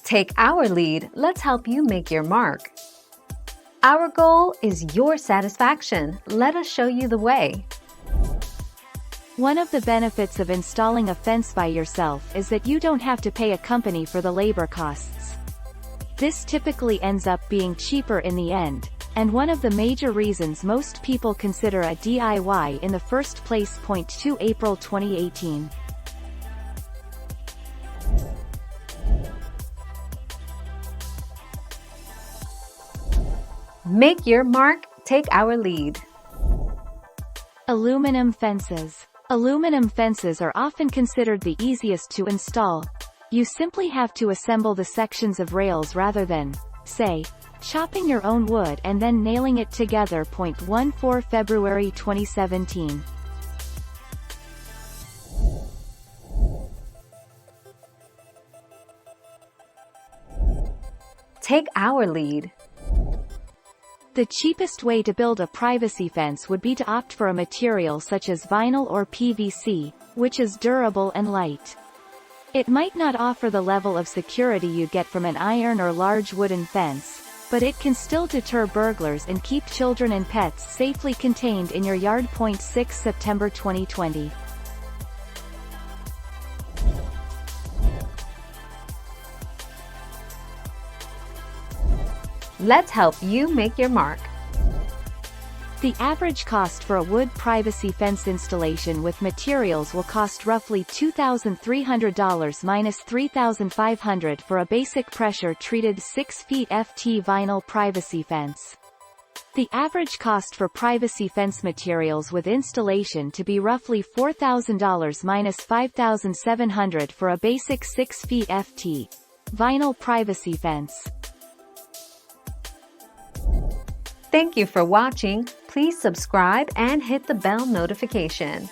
Take our lead, let's help you make your mark. Our goal is your satisfaction. Let us show you the way. One of the benefits of installing a fence by yourself is that you don't have to pay a company for the labor costs. This typically ends up being cheaper in the end, and one of the major reasons most people consider a DIY in the first place. 2 April 2018. Make your mark, take our lead. Aluminum fences. Aluminum fences are often considered the easiest to install. You simply have to assemble the sections of rails rather than, say, chopping your own wood and then nailing it together. 14 February 2017. Take our lead. The cheapest way to build a privacy fence would be to opt for a material such as vinyl or PVC, which is durable and light. It might not offer the level of security you'd get from an iron or large wooden fence, but it can still deter burglars and keep children and pets safely contained in your yard. 6 September 2020. Let's help you make your mark. The average cost for a wood privacy fence installation with materials will cost roughly $2,300 minus $3,500 for a basic pressure-treated 6 feet FT vinyl privacy fence. The average cost for privacy fence materials with installation to be roughly $4,000 minus $5,700 for a basic 6 feet FT vinyl privacy fence. Thank you for watching. Please subscribe and hit the bell notification.